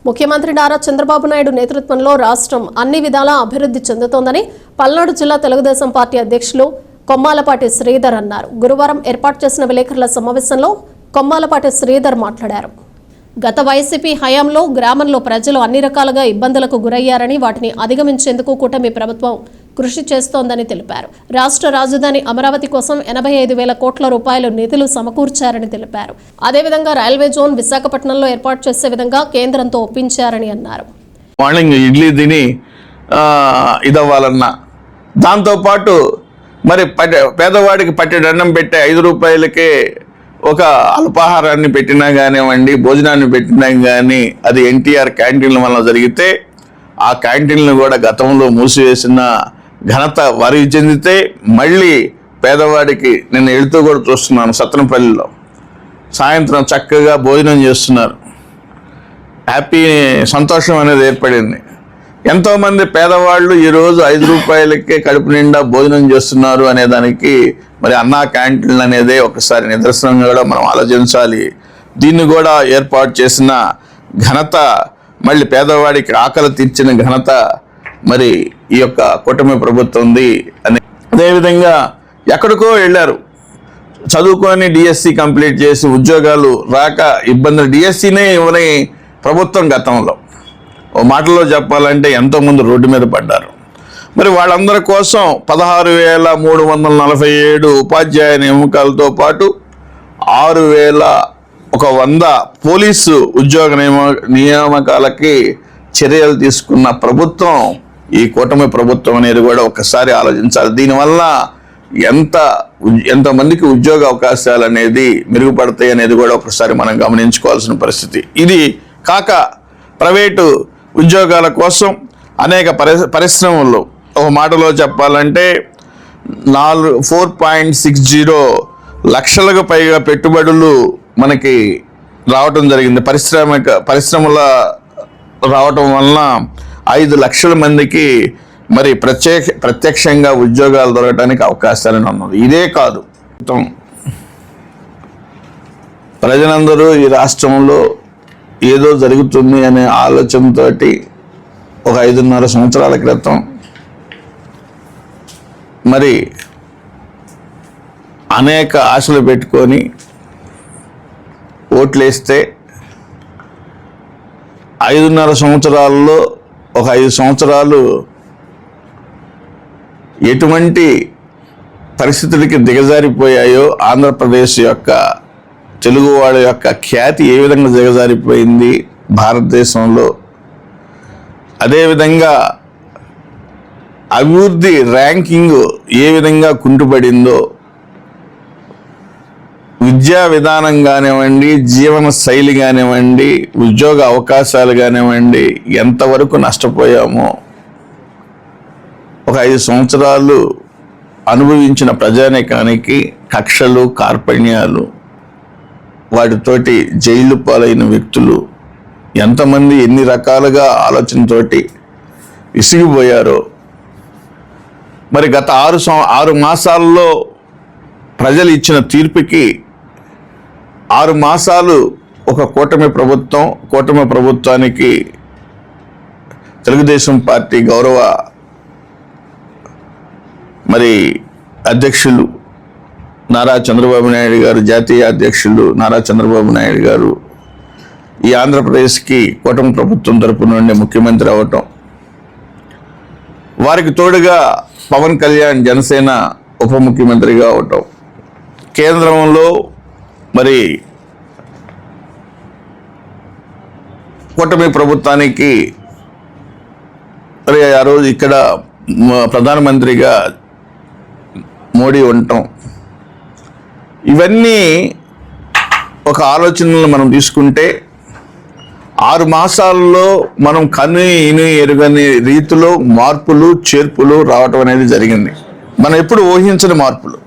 ముఖ్యమంత్రి నారా చంద్రబాబు నాయుడు నేతృత్వంలో రాష్ట్రం అన్ని విధాలా అభివృద్ధి చెందుతోందని పల్నాడు జిల్లా తెలుగుదేశం పార్టీ అధ్యక్షులు కొమ్మాలపాటి శ్రీధర్ అన్నారు. గురువారం ఏర్పాటు చేసిన విలేకరుల సమావేశంలో కొమ్మాలపాటి శ్రీధర్ మాట్లాడారు. గత వైసీపీ హయాంలో గ్రామంలో ప్రజలు అన్ని రకాలుగా ఇబ్బందులకు గురయ్యారని, వాటిని అధిగమించేందుకు కూటమి ప్రభుత్వం కృషి చేస్తోందని తెలిపారు. రాష్ట్ర రాజధాని అమరావతి కోసం 85,000 కోట్ల రూపాయలు నిధులు సమకూర్చారని తెలిపారు. అదేవిధంగా రైల్వే జోన్ విశాఖపట్నంలో ఏర్పాటు చేసే విధంగా కేంద్రంతో ఒప్పించారని అన్నారు. మార్నింగ్ ఇడ్లీ తిని ఇదవ్వాలన్నా, దాంతోపాటు మరి పేదవాడికి పట్టెడు అన్నం పెట్టే 5 రూపాయలకే ఒక అల్పాహారాన్ని పెట్టినా కానివ్వండి, భోజనాన్ని పెట్టినా కానీ అది ఎన్టీఆర్ క్యాంటీన్ల వల్ల జరిగితే ఆ క్యాంటీన్లు కూడా గతంలో మూసివేసిన ఘనత వారికి చెందితే, మళ్ళీ పేదవాడికి నేను వెళుతూ కూడా చూస్తున్నాను, సత్తనపల్లిలో సాయంత్రం చక్కగా భోజనం చేస్తున్నారు. సంతోషం అనేది ఏర్పడింది. ఎంతోమంది పేదవాళ్ళు ఈరోజు 5 రూపాయలకే కడుపు నిండా భోజనం చేస్తున్నారు అనే దానికి మరి అన్నా క్యాంటీన్లు అనేదే ఒకసారి నిదర్శనంగా కూడా మనం ఆలోచించాలి. దీన్ని కూడా ఏర్పాటు చేసిన ఘనత, మళ్ళీ పేదవాడికి ఆకలి తీర్చిన ఘనత మరి ఈ యొక్క కూటమి ప్రభుత్వంది అని. అదేవిధంగా ఎక్కడికో వెళ్ళారు, చదువుకొని డిఎస్సి కంప్లీట్ చేసి ఉద్యోగాలు రాక ఇబ్బందులు, డిఎస్సినే ఇవ్వని ప్రభుత్వం గతంలో. ఓ మాటలో చెప్పాలంటే ఎంతోమంది రోడ్డు మీద పడ్డారు. మరి వాళ్ళందరి కోసం 16,347 ఉపాధ్యాయ నియామకాలతో పాటు 6,100 పోలీసు ఉద్యోగ నియామకాలకి చర్యలు తీసుకున్న ప్రభుత్వం ఈ కూటమి ప్రభుత్వం అనేది కూడా ఒకసారి ఆలోచించాలి. దీనివల్ల ఎంతమందికి ఉద్యోగ అవకాశాలు అనేది మెరుగుపడతాయి అనేది కూడా ఒకసారి మనం గమనించుకోవాల్సిన పరిస్థితి. ఇది కాక ప్రైవేటు ఉద్యోగాల కోసం అనేక పరిశ్రమల్లో, ఒక మాటలో చెప్పాలంటే 4.60 లక్షలకు పైగా పెట్టుబడులు మనకి రావటం జరిగింది. పరిశ్రమల రావటం వలన 5 లక్షల మందికి మరి ప్రత్యక్షంగా ఉద్యోగాలు దొరకడానికి అవకాశాలను ఉన్నది. ఇదే కాదు, ప్రజలందరూ ఈ రాష్ట్రంలో ఏదో జరుగుతుంది అనే ఆలోచనతోటి ఒక 5.5 సంవత్సరాల క్రితం మరి అనేక ఆశలు పెట్టుకొని ఓట్లేస్తే 5.5 సంవత్సరాల్లో ఒక 5 సంవత్సరాలు ఎటువంటి పరిస్థితులకి దిగజారిపోయాయో, ఆంధ్రప్రదేశ్ యొక్క తెలుగువాడి యొక్క ఖ్యాతి ఏ విధంగా దిగజారిపోయింది భారతదేశంలో, అదేవిధంగా అభివృద్ధి ర్యాంకింగ్ ఏ విధంగా కుంటుపడిందో, విద్యా విధానం కానివ్వండి, జీవన శైలి కానివ్వండి, ఉద్యోగ అవకాశాలు కానివ్వండి, ఎంతవరకు నష్టపోయామో ఒక 5 సంవత్సరాలు అనుభవించిన ప్రజానీకానికి కక్షలు, కార్పణ్యాలు, వాటితోటి జైలు పాలైన వ్యక్తులు ఎంతమంది ఎన్ని రకాలుగా ఆలోచనతోటి విసిగిపోయారో. మరి గత 6 మాసాల్లో ప్రజలు ఇచ్చిన తీర్పుకి 6 మాసాలు ఒక కూటమి ప్రభుత్వానికి తెలుగుదేశం పార్టీ గౌరవ మరి అధ్యక్షులు నారా చంద్రబాబు నాయుడు గారు, జాతీయ అధ్యక్షులు నారా చంద్రబాబు నాయుడు గారు ఈ ఆంధ్రప్రదేశ్కి కూటమి ప్రభుత్వం తరపు నుండి ముఖ్యమంత్రి అవ్వటం, వారికి తోడుగా పవన్ కళ్యాణ్ జనసేన ఉప ముఖ్యమంత్రిగా అవటం, కేంద్రంలో మరి కూటమి ప్రభుత్వానికి మరి ఆ రోజు ఇక్కడ ప్రధానమంత్రిగా మోడీ ఉండటం, ఇవన్నీ ఒక ఆలోచనలు మనం తీసుకుంటే 6 మాసాల్లో మనం కని ఎరుగని రీతిలో మార్పులు, చేర్పులు రావటం అనేది జరిగింది. మనం ఎప్పుడు ఊహించని మార్పులు.